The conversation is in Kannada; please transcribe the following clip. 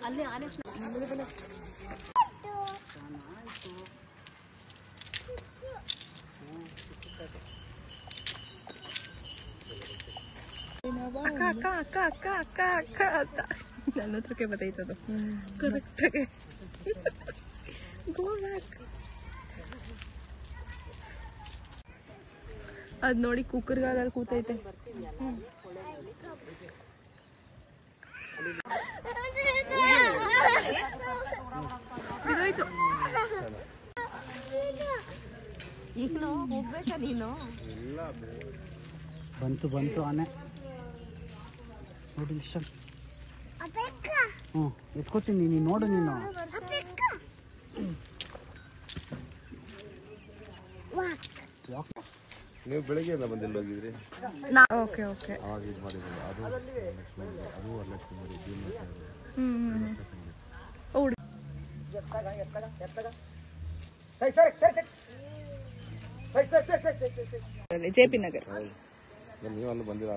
ಅಲ್ಲಿ ಆನೆ ಅಕ್ಕ ಅಕ್ಕ ಅಕ್ಕ ಅಕ್ಕ ಅಕ್ಕ ಅಕ್ಕ ಅಂತ ನನ್ನ ಹತ್ರಕ್ಕೆ ಬತ್ತೈತದು ಕರೆಕ್ಟಾಗಿ ಗೋ ಬ್ಯಾಕ್. ಅದ್ ನೋಡಿ ಕುಕ್ಕರ್ಗಾಲಲ್ಲಿ ಕೂತೈತೆ. ಇದಾಯ್ತು. ಈಗ ಹೋಗ್ಬೇಕಾ ನೀನು? ಬಂತು ಬಂತು ಆನೆ ನೋಡಿ. ಹ್ಞೂ ಎತ್ಕೋತೀನಿ, ನೀನು ನೋಡು. ನೀನು ನೀವು ಬೆಳಗ್ಗೆ ಬಂದಿಲ್ಲ ಹೋಗಿದ್ರಿ? Okay okay. ಅವಾಗ ಇದು ಮಾಡಿದ್ರು ಅದು ಜೆ ಪಿ ನಗರ್. ನೀವು ಅಲ್ಲಿ ಬಂದಿಲ್ಲ.